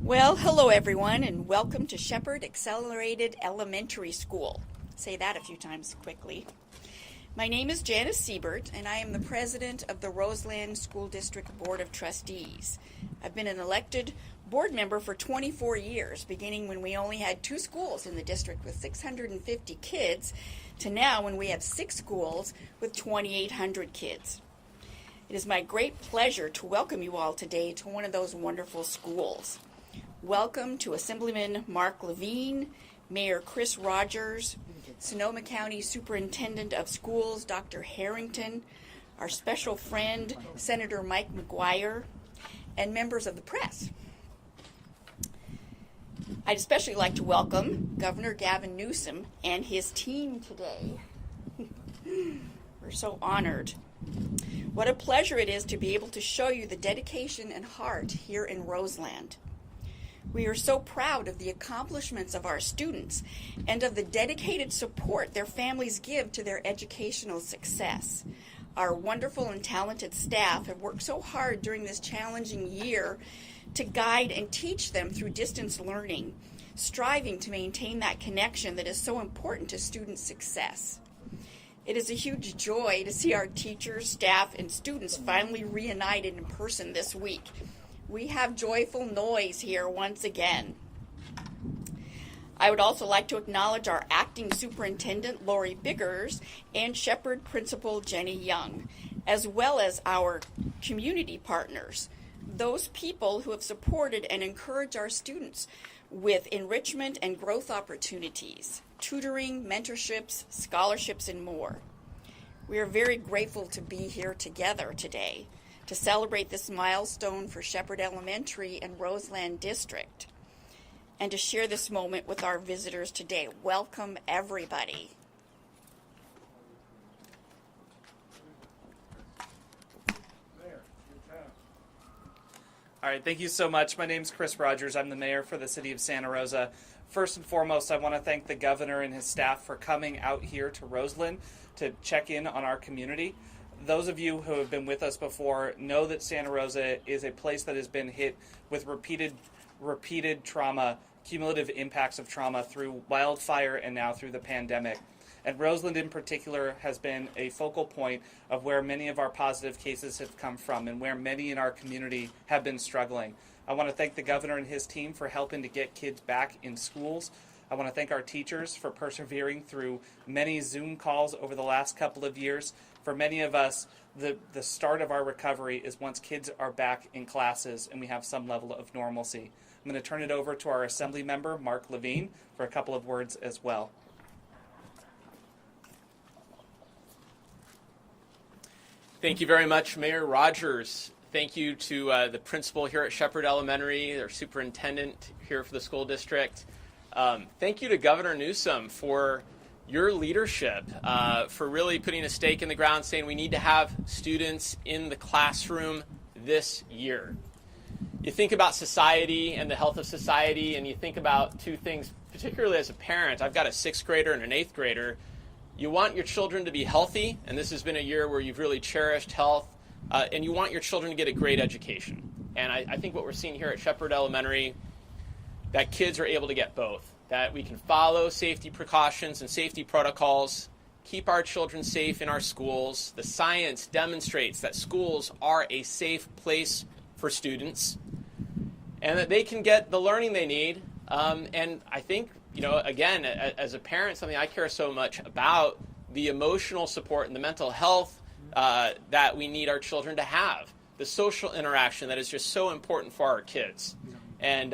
Well, hello everyone, and welcome to Shepherd Accelerated Elementary School. Say that a few times quickly. My name is Janice Siebert, and I am the president of the Roseland School District Board of Trustees. I've been an elected board member for 24 years, beginning when we only had 2 schools in the district with 650 kids, to now when we have 6 schools with 2,800 kids. It is my great pleasure to welcome you all today to one of those wonderful schools. Welcome to Assemblyman Mark Levine, Mayor Chris Rogers, Sonoma County Superintendent of Schools Dr. Harrington, our special friend Senator Mike McGuire, and members of the press. I'd especially like to welcome Governor Gavin Newsom and his team today. We're so honored. What a pleasure it is to be able to show you the dedication and heart here in Roseland. We are so proud of the accomplishments of our students and of the dedicated support their families give to their educational success. Our wonderful and talented staff have worked so hard during this challenging year to guide and teach them through distance learning, striving to maintain that connection that is so important to student success. It is a huge joy to see our teachers, staff, and students finally reunited in person this week. We have joyful noise here once again. I would also like to acknowledge our acting superintendent, Lori Biggers, and Shepherd principal, Jenny Young, as well as our community partners, those people who have supported and encouraged our students with enrichment and growth opportunities, tutoring, mentorships, scholarships, and more. We are very grateful to be here together today to celebrate this milestone for Shepherd Elementary and Roseland District, and to share this moment with our visitors today. Welcome, everybody. All right, thank you so much. My name's Chris Rogers. I'm the mayor for the city of Santa Rosa. First and foremost, I want to thank the governor and his staff for coming out here to Roseland to check in on our community. Those of you who have been with us before know that Santa Rosa is a place that has been hit with repeated trauma, cumulative impacts of trauma through wildfire and now through the pandemic. And Roseland in particular has been a focal point of where many of our positive cases have come from and where many in our community have been struggling. I want to thank the governor and his team for helping to get kids back in schools. I want to thank our teachers for persevering through many Zoom calls over the last couple of years. For many of us, the start of our recovery is once kids are back in classes and we have some level of normalcy. I'm going to turn it over to our Assembly member, Mark Levine, for a couple of words as well. Thank you very much, Mayor Rogers. Thank you to the principal here at Shepherd Elementary, their superintendent here for the school district. Thank you to Governor Newsom for your leadership, for really putting a stake in the ground, saying we need to have students in the classroom this year. You think about society and the health of society, and you think about 2 things, particularly as a parent. I've got a 6th grader and an 8th grader. You want your children to be healthy, and this has been a year where you've really cherished health, and you want your children to get a great education. And I think what we're seeing here at Shepherd Elementary, that kids are able to get both, that we can follow safety precautions and safety protocols, keep our children safe in our schools. The science demonstrates that schools are a safe place for students and that they can get the learning they need. And I think, again, as a parent, something I care so much about, the emotional support and the mental health that we need our children to have, the social interaction that is just so important for our kids. And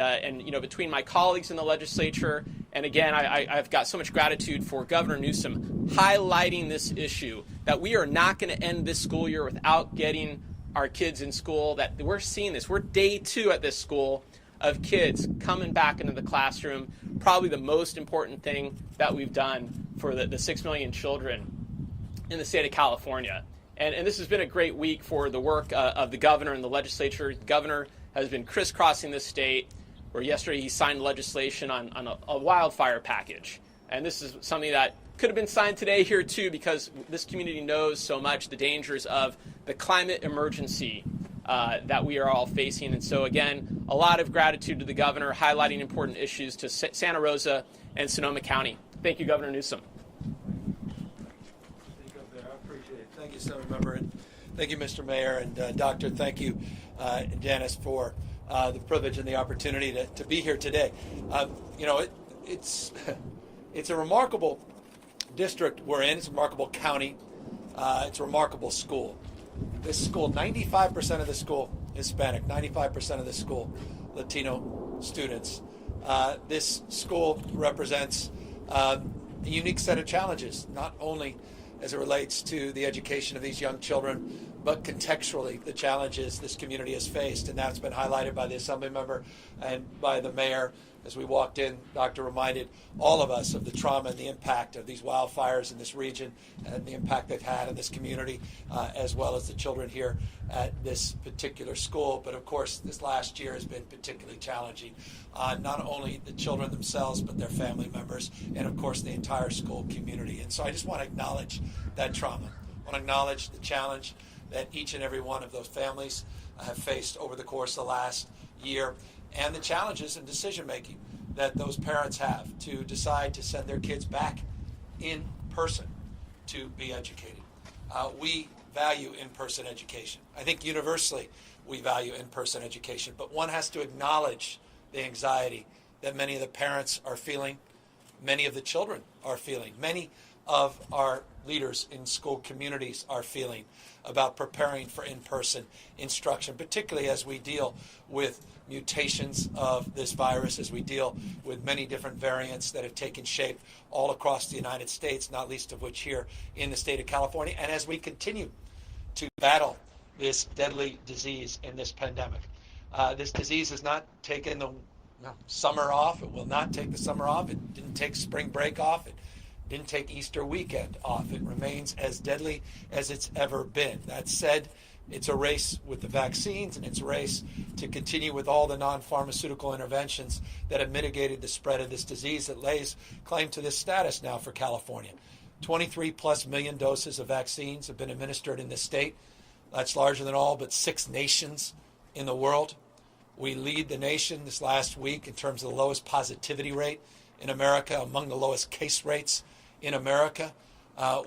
between my colleagues in the legislature, and again, I've got so much gratitude for Governor Newsom highlighting this issue, that we are not going to end this school year without getting our kids in school, that we're seeing this. We're day 2 at this school of kids coming back into the classroom, probably the most important thing that we've done for the 6 million children in the state of California. And this has been a great week for the work of the governor and the legislature. The governor has been crisscrossing this state, where yesterday he signed legislation on a wildfire package. And this is something that could have been signed today here too, because this community knows so much the dangers of the climate emergency that we are all facing. And so, again, a lot of gratitude to the governor, highlighting important issues to Santa Rosa and Sonoma County. Thank you, Governor Newsom. I appreciate it. Thank you, Senator Member, and thank you, Mr. Mayor, and Doctor. Thank you, Janice, for the privilege and the opportunity to be here today. It's it's a remarkable district we're in. It's a remarkable county. It's a remarkable school. This school, 95% of the school Hispanic, 95% of the school Latino students. This school represents a unique set of challenges, not only as it relates to the education of these young children, but contextually the challenges this community has faced. And that's been highlighted by the Assembly member and by the mayor. As we walked in, Doctor reminded all of us of the trauma and the impact of these wildfires in this region and the impact they've had in this community, as well as the children here at this particular school. But of course, this last year has been particularly challenging, not only the children themselves, but their family members, and of course, the entire school community. And so I just want to acknowledge that trauma. I want to acknowledge the challenge that each and every one of those families have faced over the course of the last year, and the challenges in decision making that those parents have to decide to send their kids back in person to be educated. We value in-person education. I think universally we value in-person education, but one has to acknowledge the anxiety that many of the parents are feeling, many of the children are feeling, many of our leaders in school communities are feeling about preparing for in-person instruction, particularly as we deal with mutations of this virus, as we deal with many different variants that have taken shape all across the United States, not least of which here in the state of California, and as we continue to battle this deadly disease in this pandemic. This disease has not taken the summer off. It will not take the summer off. It didn't take spring break off. It didn't take Easter weekend off. It remains as deadly as it's ever been. That said, it's a race with the vaccines, and it's a race to continue with all the non-pharmaceutical interventions that have mitigated the spread of this disease that lays claim to this status now for California. 23 plus million doses of vaccines have been administered in this state. That's larger than all but 6 nations in the world. We lead the nation this last week in terms of the lowest positivity rate in America, among the lowest case rates in America.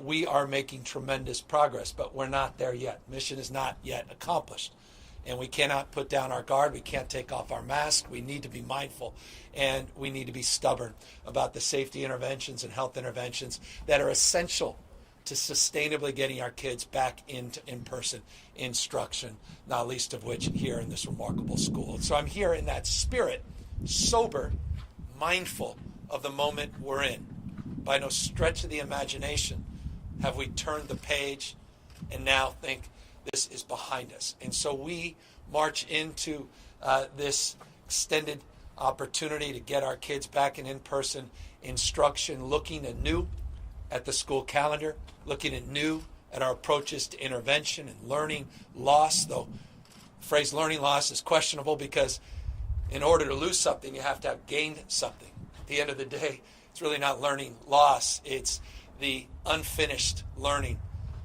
We are making tremendous progress, but we're not there yet. Mission is not yet accomplished. And we cannot put down our guard. We can't take off our mask. We need to be mindful, and we need to be stubborn about the safety interventions and health interventions that are essential to sustainably getting our kids back into in-person instruction, not least of which here in this remarkable school. And so I'm here in that spirit, sober, mindful of the moment we're in. By no stretch of the imagination have we turned the page and now think this is behind us. And so we march into this extended opportunity to get our kids back in in-person instruction, looking anew at the school calendar, looking anew at our approaches to intervention and learning loss, though the phrase learning loss is questionable because in order to lose something, you have to have gained something. At the end of the day, it's really not learning loss. It's the unfinished learning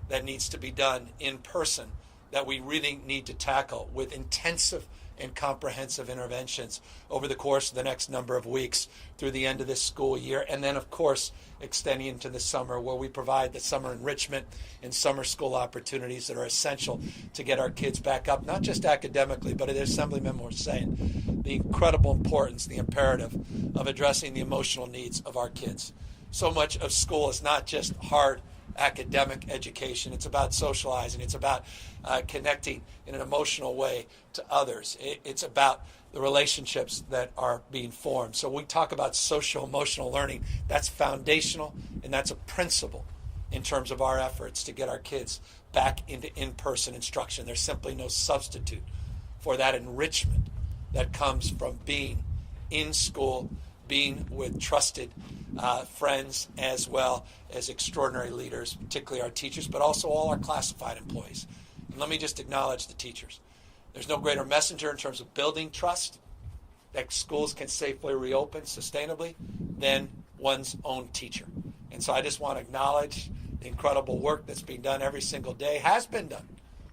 that needs to be done in person that we really need to tackle with intensive and comprehensive interventions over the course of the next number of weeks through the end of this school year. And then, of course, extending into the summer where we provide the summer enrichment and summer school opportunities that are essential to get our kids back up, not just academically, but as the Assemblyman was saying, the incredible importance, the imperative of addressing the emotional needs of our kids. So much of school is not just hard academic education. It's about socializing. It's about connecting in an emotional way to others. It's about the relationships that are being formed. So we talk about social emotional learning. That's foundational, and that's a principle in terms of our efforts to get our kids back into in-person instruction. There's simply no substitute for that enrichment that comes from being in school, being with trusted friends, as well as extraordinary leaders, particularly our teachers, but also all our classified employees. And let me just acknowledge the teachers. There's no greater messenger in terms of building trust that schools can safely reopen sustainably than one's own teacher. And so I just want to acknowledge the incredible work that's being done every single day, has been done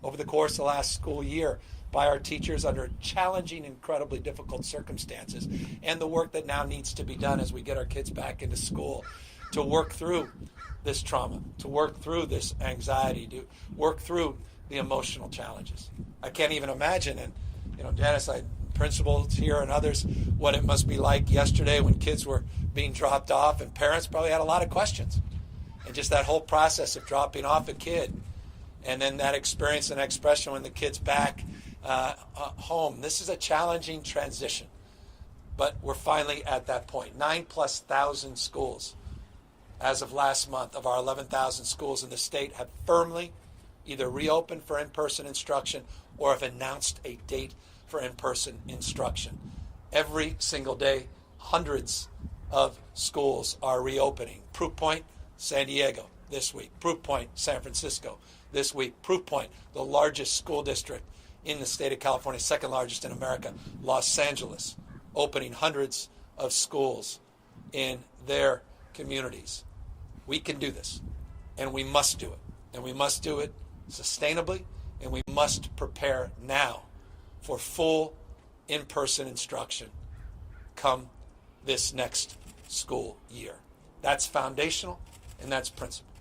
over the course of the last school year by our teachers under challenging, incredibly difficult circumstances, and the work that now needs to be done as we get our kids back into school to work through this trauma, to work through this anxiety, to work through the emotional challenges. I can't even imagine, and Dennis, principals here and others, what it must be like yesterday when kids were being dropped off, and parents probably had a lot of questions. And just that whole process of dropping off a kid, and then that experience and expression when the kid's back home. This is a challenging transition, but we're finally at that point. 9,000+ schools as of last month of our 11,000 schools in the state have firmly either reopened for in-person instruction or have announced a date for in-person instruction. Every single day, hundreds of schools are reopening. Proof point, San Diego this week. Proof point, San Francisco this week. Proof point, the largest school district in the state of California, second largest in America, Los Angeles, opening hundreds of schools in their communities. We can do this, and we must do it. And we must do it sustainably, and we must prepare now for full in-person instruction come this next school year. That's foundational, and that's principle.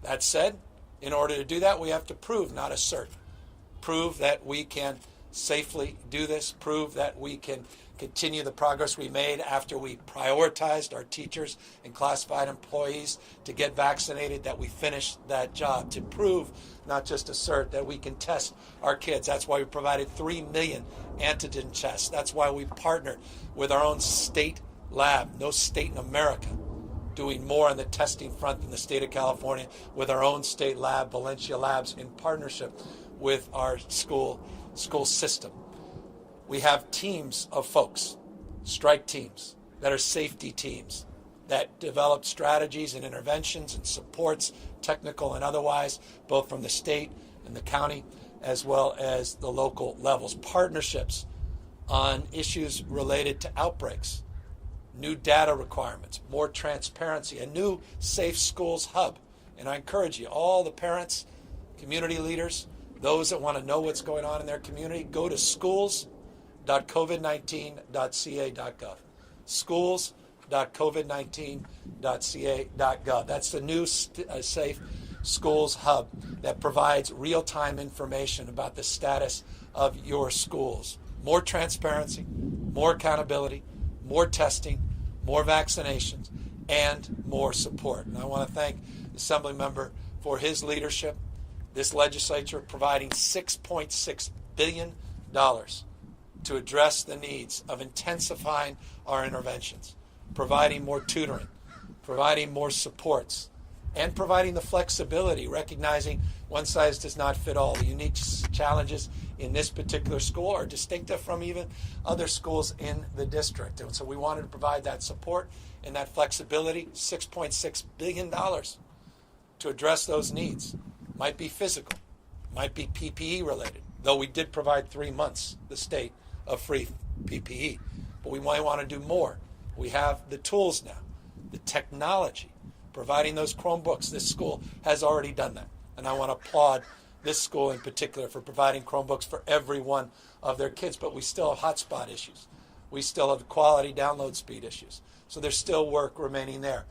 That said, in order to do that, we have to prove, not assert. Prove that we can safely do this, prove that we can continue the progress we made after we prioritized our teachers and classified employees to get vaccinated, that we finished that job, to prove, not just assert, that we can test our kids. That's why we provided 3 million antigen tests. That's why we partnered with our own state lab. No state in America doing more on the testing front than the state of California, with our own state lab, Valencia Labs, in partnership with our school system. We have teams of folks, strike teams, that are safety teams, that develop strategies and interventions and supports, technical and otherwise, both from the state and the county, as well as the local levels. Partnerships on issues related to outbreaks, new data requirements, more transparency, a new Safe Schools Hub. And I encourage you, all the parents, community leaders, those that want to know what's going on in their community, go to schools.covid19.ca.gov. Schools.covid19.ca.gov. That's the new Safe Schools Hub that provides real-time information about the status of your schools. More transparency, more accountability, more testing, more vaccinations, and more support. And I want to thank the Assembly member for his leadership. This legislature providing $6.6 billion to address the needs of intensifying our interventions, providing more tutoring, providing more supports, and providing the flexibility, recognizing one size does not fit all. The unique challenges in this particular school are distinctive from even other schools in the district. And so we wanted to provide that support and that flexibility, $6.6 billion to address those needs. Might be physical, might be PPE related, though we did provide 3 months, the state, of free PPE. But we might want to do more. We have the tools now, the technology, providing those Chromebooks. This school has already done that. And I want to applaud this school in particular for providing Chromebooks for every one of their kids. But we still have hotspot issues. We still have quality download speed issues. So there's still work remaining there.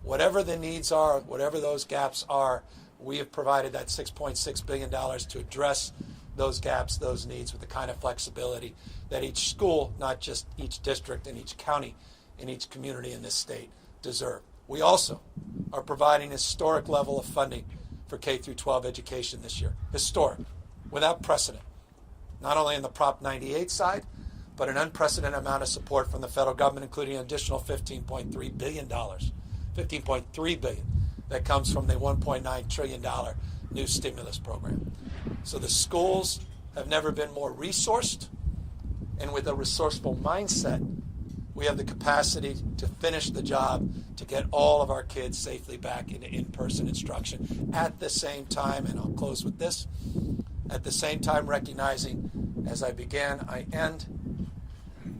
Whatever the needs are, whatever those gaps are, we have provided that $6.6 billion to address those gaps, those needs, with the kind of flexibility that each school, not just each district and each county and each community in this state, deserve. We also are providing a historic level of funding for K through 12 education this year. Historic, without precedent. Not only on the Prop 98 side, but an unprecedented amount of support from the federal government, including an additional $15.3 billion. $15.3 billion that comes from the $1.9 trillion new stimulus program. So the schools have never been more resourced, and with a resourceful mindset, we have the capacity to finish the job to get all of our kids safely back into in-person instruction at the same time, and I'll close with this, at the same time recognizing, as I began, I end,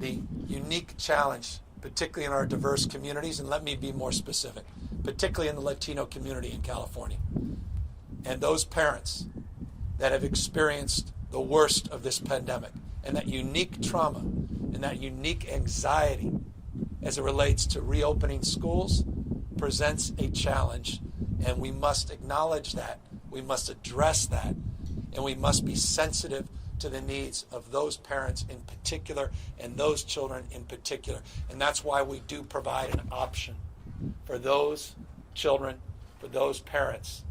the unique challenge, particularly in our diverse communities, and let me be more specific, particularly in the Latino community in California. And those parents that have experienced the worst of this pandemic, and that unique trauma and that unique anxiety as it relates to reopening schools presents a challenge, and we must acknowledge that, we must address that, and we must be sensitive to the needs of those parents in particular and those children in particular. And that's why we do provide an option for those children, for those parents,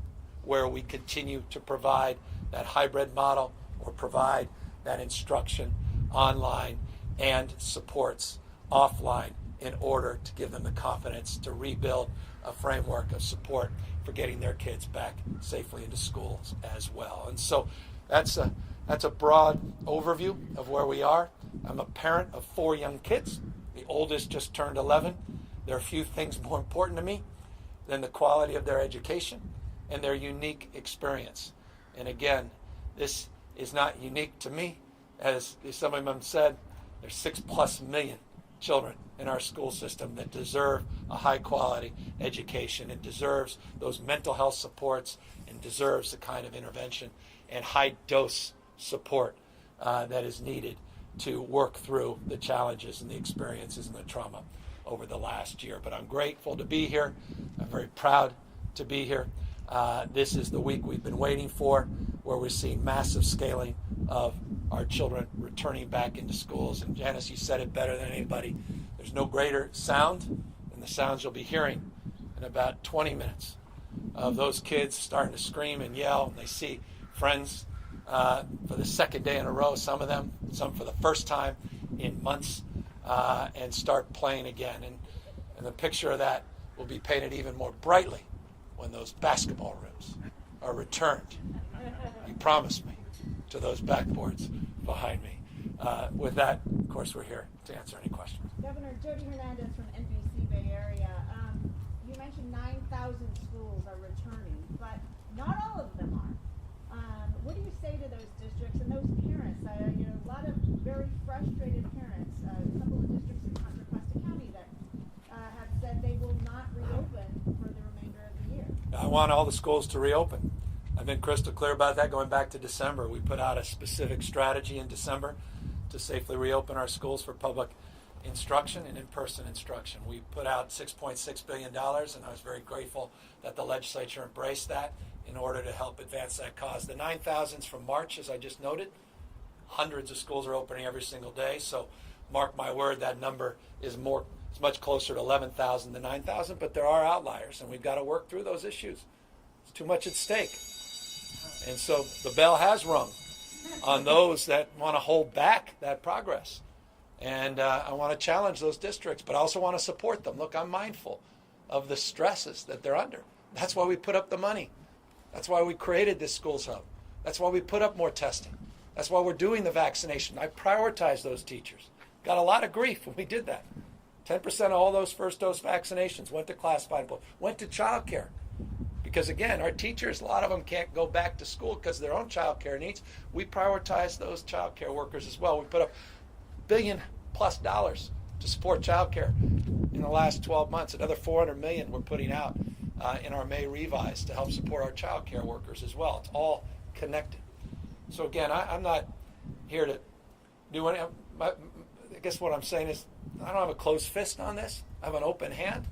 where we continue to provide that hybrid model or provide that instruction online and supports offline in order to give them the confidence to rebuild a framework of support for getting their kids back safely into schools as well. And so that's a broad overview of where we are. I'm a parent of 4 young kids. The oldest just turned 11. There are few things more important to me than the quality of their education and their unique experience. And again, this is not unique to me. As some of them said, there's 6+ million children in our school system that deserve a high quality education and deserves those mental health supports and deserves the kind of intervention and high dose support that is needed to work through the challenges and the experiences and the trauma over the last year. But I'm grateful to be here. I'm very proud to be here. This is the week we've been waiting for, where we're seeing massive scaling of our children returning back into schools. And Janice, you said it better than anybody. There's no greater sound than the sounds you'll be hearing in about 20 minutes of those kids starting to scream and yell, and they see friends for the second day in a row, some of them, some for the first time in months, and start playing again. And the picture of that will be painted even more brightly when those basketball rooms are returned. You promised me to those backboards behind me. With that, of course, we're here to answer any questions. Governor Jody Hernandez from NBC Bay Area. You mentioned 9,000 schools are returning, but not all of them are. What do you say to those districts and those parents? A lot of very frustrated parents. A couple of districts in Contra Costa County that have said they will not reopen for the remainder of the year. I want all the schools to reopen. I've been crystal clear about that going back to December. We put out a specific strategy in December to safely reopen our schools for public instruction and in-person instruction. We put out $6.6 billion, and I was very grateful that the legislature embraced that in order to help advance that cause. The 9,000s from March, as I just noted, hundreds of schools are opening every single day, so mark my word, that number is much closer to 11,000 than 9,000, but there are outliers, and we've got to work through those issues. It's too much at stake. And so the bell has rung on those that want to hold back that progress. And I want to challenge those districts, but I also want to support them. Look, I'm mindful of the stresses that they're under. That's why we put up the money. That's why we created this schools hub. That's why we put up more testing. That's why we're doing the vaccination. I prioritize those teachers. Got a lot of grief when we did that. 10% of all those first dose vaccinations went to classified employees, went to child care. Because again, our teachers, a lot of them can't go back to school because of their own child care needs. We prioritize those child care workers as well. We put up $1 billion+ to support child care in the last 12 months. Another $400 million we're putting out in our May revise to help support our child care workers as well. It's all connected. So again, I'm not here to do any. I guess what I'm saying is I don't have a closed fist on this. I have an open hand,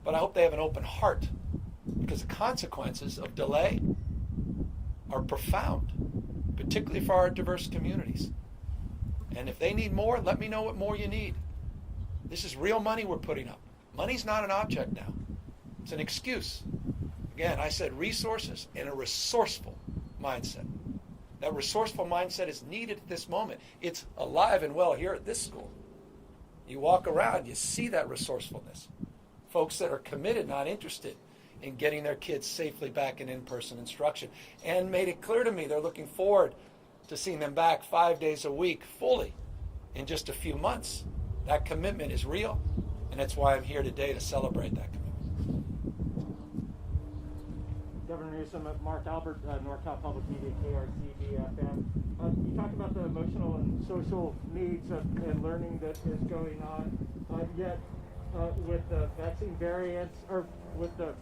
but I hope they have an open heart, because the consequences of delay are profound, particularly for our diverse communities. And if they need more, let me know what more you need. This is real money we're putting up. Money's not an object now. It's an excuse. Again, I said resources and a resourceful mindset. That resourceful mindset is needed at this moment. It's alive and well here at this school. You walk around, you see that resourcefulness. Folks that are committed, not interested in getting their kids safely back in in-person instruction, and made it clear to me they're looking forward to seeing them back 5 days a week fully in just a few months. That commitment is real, and that's why I'm here today to celebrate that commitment. Governor Newsom, Mark Albert, NorCal Public Media, KRC-BFM. You talked about the emotional and social needs and learning that is going on, yet with the vaccine variants, or with the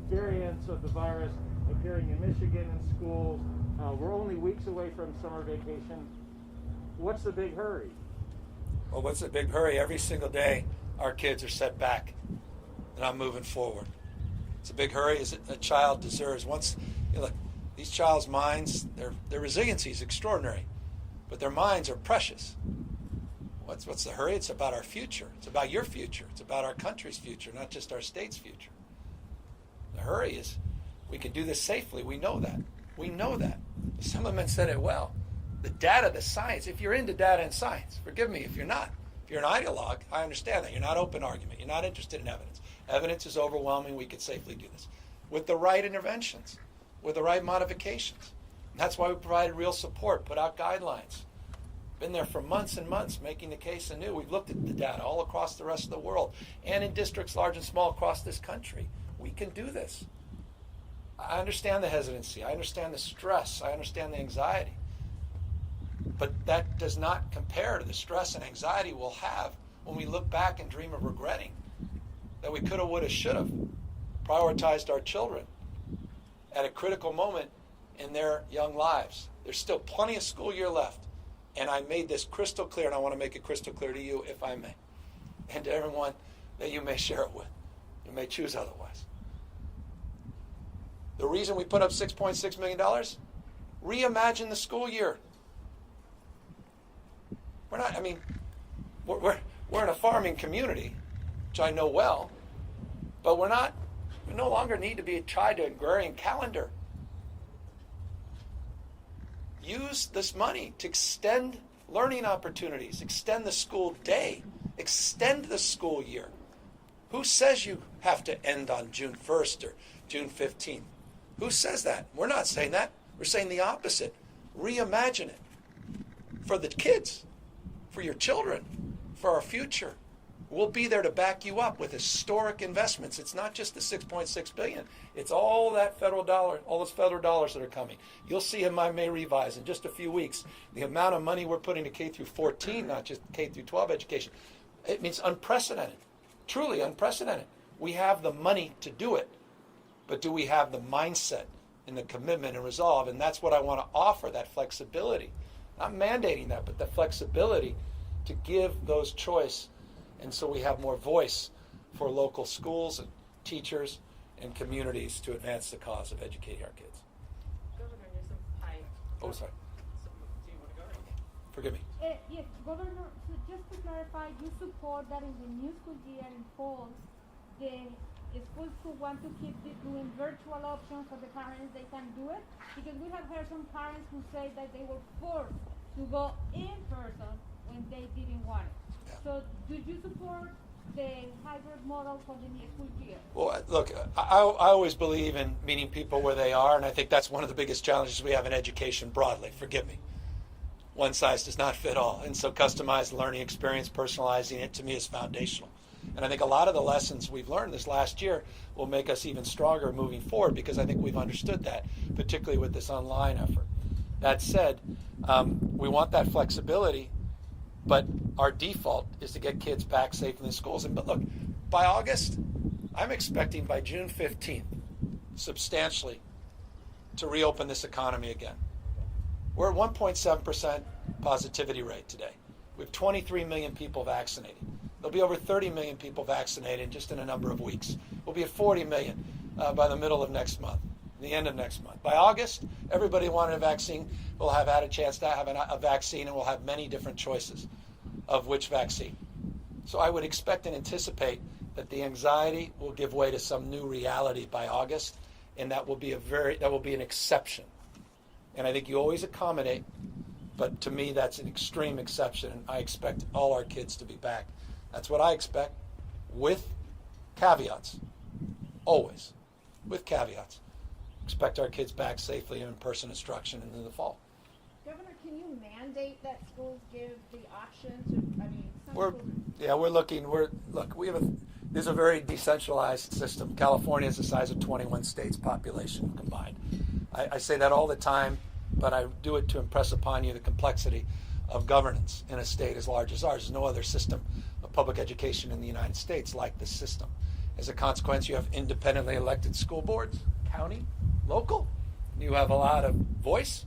variants of the virus appearing in Michigan in schools, We're only weeks away from summer vacation. What's the big hurry? Well, what's the big hurry? Every single day, our kids are set back, and I'm moving forward. It's a big hurry. Is it a child deserves? Once, look, these child's minds, their resiliency is extraordinary, but their minds are precious. What's the hurry? It's about our future. It's about your future. It's about our country's future, not just our state's future. The hurry is we can do this safely. We know that. We know that. Some of them said it well. The data, the science, if you're into data and science, forgive me if you're not. If you're an ideologue, I understand that. You're not open argument. You're not interested in evidence. Evidence is overwhelming. We could safely do this. With the right interventions, with the right modifications. And that's why we provided real support, put out guidelines. Been there for months and months making the case anew. We've looked at the data all across the rest of the world and in districts large and small across this country. We can do this. I understand the hesitancy. I understand the stress. I understand the anxiety. But that does not compare to the stress and anxiety we'll have when we look back and dream of regretting that we could have, would have, should have prioritized our children at a critical moment in their young lives. There's still plenty of school year left. And I made this crystal clear, and I want to make it crystal clear to you, if I may, and to everyone that you may share it with. You may choose otherwise. The reason we put up $6.6 million, reimagine the school year. We're not, I mean, we're in a farming community, which I know well, but we no longer need to be tied to an agrarian calendar. Use this money to extend learning opportunities, extend the school day, extend the school year. Who says you have to end on June 1st or June 15th? Who says that? We're not saying that. We're saying the opposite. Reimagine it for the kids, for your children, for our future. We'll be there to back you up with historic investments. It's not just the $6.6 billion. It's all that federal dollar, all those federal dollars that are coming. You'll see in my May revise in just a few weeks the amount of money we're putting to K through 14, not just K through 12 education. It means unprecedented, truly unprecedented. We have the money to do it, but do we have the mindset and the commitment and resolve? And that's what I want to offer, that flexibility. Not mandating that, but the flexibility to give those choice. And so we have more voice for local schools and teachers and communities to advance the cause of educating our kids. Governor Newsom, hi. Oh, sorry. So, do you want to go? Or? Forgive me. Yes, Governor, so just to clarify, you support that in the new school year in fall, the schools who want to keep doing virtual options for the parents, they can do it? Because we have heard some parents who say that they were forced to go in person when they didn't want it. Yeah. So do you support the hybrid model for the new school year? Well, look, I always believe in meeting people where they are, and I think that's one of the biggest challenges we have in education broadly. Forgive me. One size does not fit all. And so customized learning experience, personalizing it, to me, is foundational. And I think a lot of the lessons we've learned this last year will make us even stronger moving forward, because I think we've understood that, particularly with this online effort. That said, we want that flexibility, but our default is to get kids back safely in schools. But look, by August, I'm expecting by June 15th, substantially, to reopen this economy again. We're at 1.7% positivity rate today. We have 23 million people vaccinated. There'll be over 30 million people vaccinated just in a number of weeks. We'll be at 40 million by the middle of next month, the end of next month. By August, everybody wanted a vaccine. We'll have had a chance to have a vaccine, and we'll have many different choices of which vaccine. So I would expect and anticipate that the anxiety will give way to some new reality by August, and that will be an exception. And I think you always accommodate, but to me that's an extreme exception, and I expect all our kids to be back. That's what I expect, with caveats, always, with caveats. Expect our kids back safely in person instruction in the fall. Governor, can you mandate that schools give the option to, I mean, some schools... There's a very decentralized system. California is the size of 21 states population combined. I say that all the time, but I do it to impress upon you the complexity of governance in a state as large as ours. There's no other system of public education in the United States like this system. As a consequence, you have independently elected school boards, county, local. You have a lot of voice,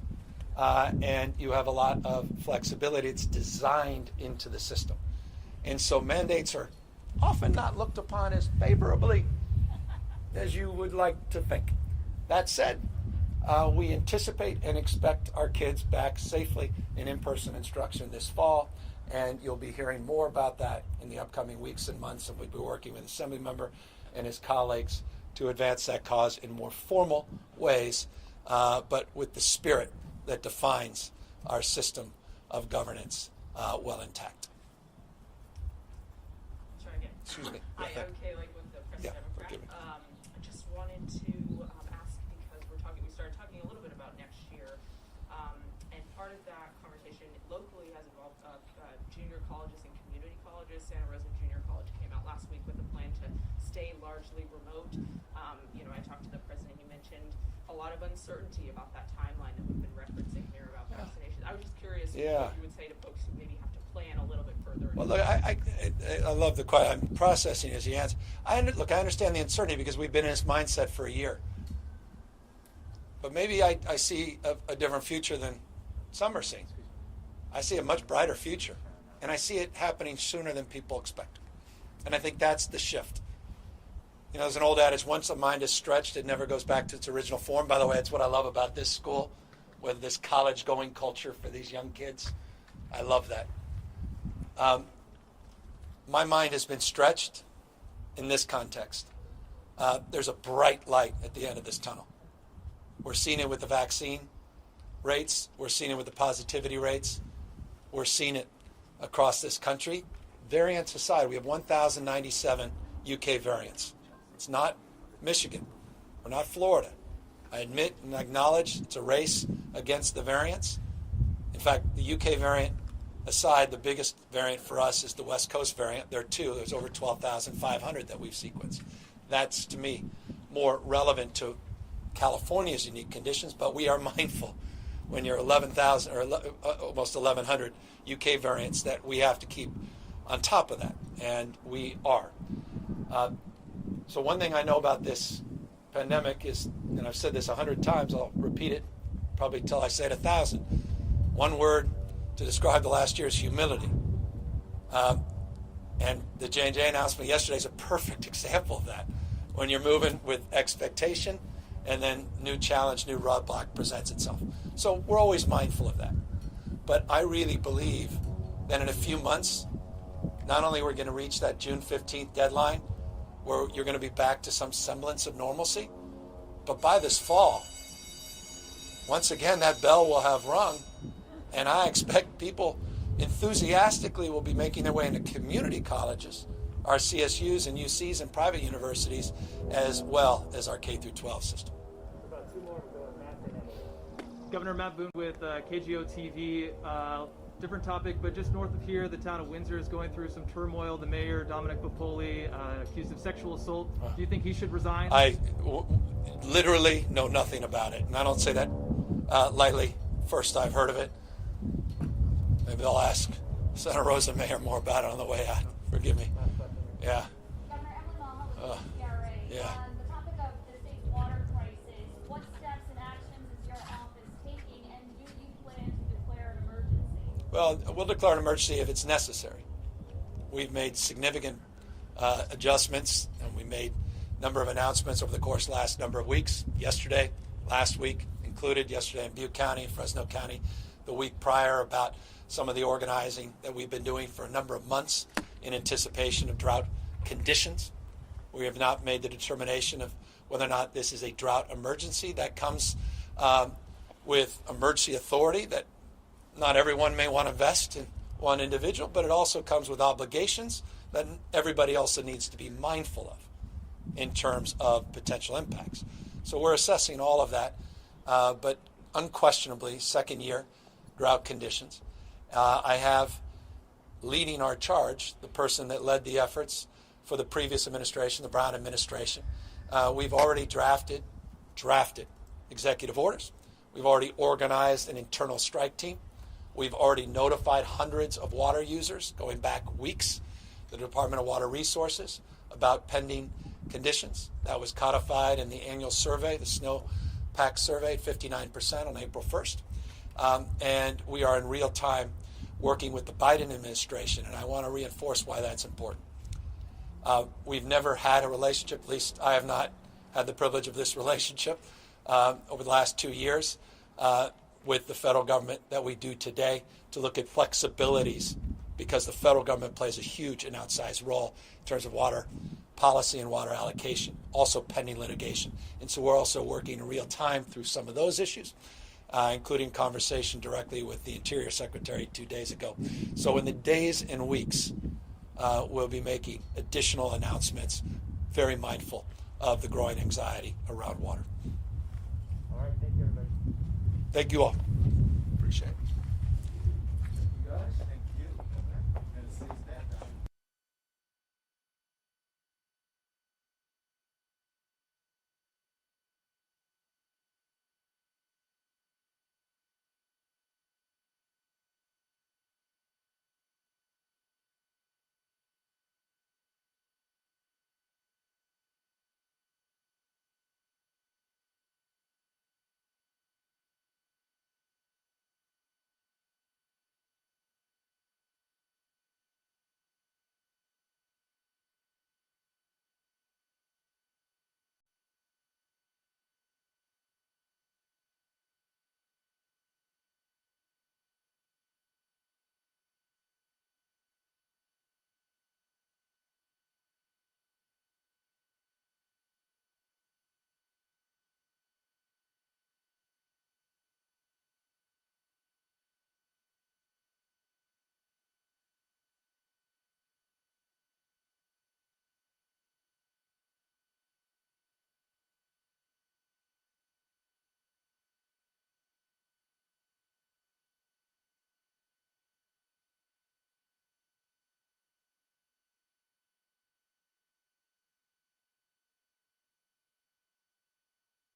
and you have a lot of flexibility. It's designed into the system. And so mandates are often not looked upon as favorably as you would like to think. That said, we anticipate and expect our kids back safely in-person instruction this fall, and you'll be hearing more about that in the upcoming weeks and months, and we'll be working with Assemblymember and his colleagues to advance that cause in more formal ways, but with the spirit that defines our system of governance well intact. Try again. Excuse me. Hi, okay, like with the press Yeah, Democrat. forgive me. I just wanted to ask, because we started talking a little bit about next year, and part of that conversation locally has involved junior colleges and community colleges. Santa Rosa Junior College came out last week with a plan to stay largely remote. I talked to the president. He mentioned a lot of uncertainty about that timeline that we've been referencing here about vaccinations. I was just curious what you would say to folks who maybe have to plan a little bit further. Well, look, I love the question. I'm processing as he answers. I understand the uncertainty because we've been in this mindset for a year. But maybe I see a different future than some are seeing. I see a much brighter future, and I see it happening sooner than people expect. And I think that's the shift. There's an old adage, once a mind is stretched, it never goes back to its original form. By the way, that's what I love about this school, with this college-going culture for these young kids. I love that. My mind has been stretched in this context. There's a bright light at the end of this tunnel. We're seeing it with the vaccine rates. We're seeing it with the positivity rates. We're seeing it across this country. Variants aside, we have 1,097 UK variants. It's not Michigan. We're not Florida. I admit and acknowledge it's a race against the variants. In fact, the UK variant aside, the biggest variant for us is the West Coast variant. There are two. There's over 12,500 that we've sequenced. That's, to me, more relevant to California's unique conditions, but we are mindful when you're 11,000 or almost 1,100 UK variants that we have to keep on top of that, and we are. So one thing I know about this pandemic is, and I've said this 100 times, I'll repeat it probably till I say it 1,000. One word to describe the last year is humility. And the J&J announcement yesterday is a perfect example of that. When you're moving with expectation and then new challenge, new roadblock presents itself. So we're always mindful of that. But I really believe that in a few months, not only we're going to reach that June 15th deadline, where you're going to be back to some semblance of normalcy, but by this fall, once again, that bell will have rung, and I expect people enthusiastically will be making their way into community colleges, our CSUs and UCs and private universities, as well as our K-12 system. About two more with Matt. Governor Matt Boone with KGO TV. Different topic, but just north of here, the town of Windsor is going through some turmoil. The mayor, Dominic Popoli, accused of sexual assault. Do you think he should resign? I literally know nothing about it, and I don't say that lightly. First I've heard of it. Maybe I'll ask Santa Rosa Mayor more about it on the way out. Forgive me. Yeah. Governor Emily Mulholland with PRA. Yeah. On the topic of the state's water crisis, what steps and actions is your office taking, and do you plan to declare an emergency? Well, we'll declare an emergency if it's necessary. We've made significant adjustments, and we made a number of announcements over the course of the last number of weeks. Yesterday, last week included, yesterday in Butte County, Fresno County, the week prior, about some of the organizing that we've been doing for a number of months in anticipation of drought conditions. We have not made the determination of whether or not this is a drought emergency. That comes with emergency authority that not everyone may want to vest in one individual, but it also comes with obligations that everybody also needs to be mindful of in terms of potential impacts. So we're assessing all of that, but unquestionably, second year drought conditions. I have leading our charge, the person that led the efforts for the previous administration, the Brown administration. We've already drafted executive orders. We've already organized an internal strike team. We've already notified hundreds of water users, going back weeks, the Department of Water Resources, about pending conditions. That was codified in the annual survey, the snowpack survey, at 59% on April 1st. And we are in real time working with the Biden administration, and I want to reinforce why that's important. We've never had a relationship, at least I have not had the privilege of this relationship over the last 2 years with the federal government that we do today to look at flexibilities, because the federal government plays a huge and outsized role in terms of water policy and water allocation, also pending litigation. And so we're also working in real time through some of those issues, including conversation directly with the Interior Secretary 2 days ago. So in the days and weeks, we'll be making additional announcements, very mindful of the growing anxiety around water. All right, thank you, everybody. Thank you all.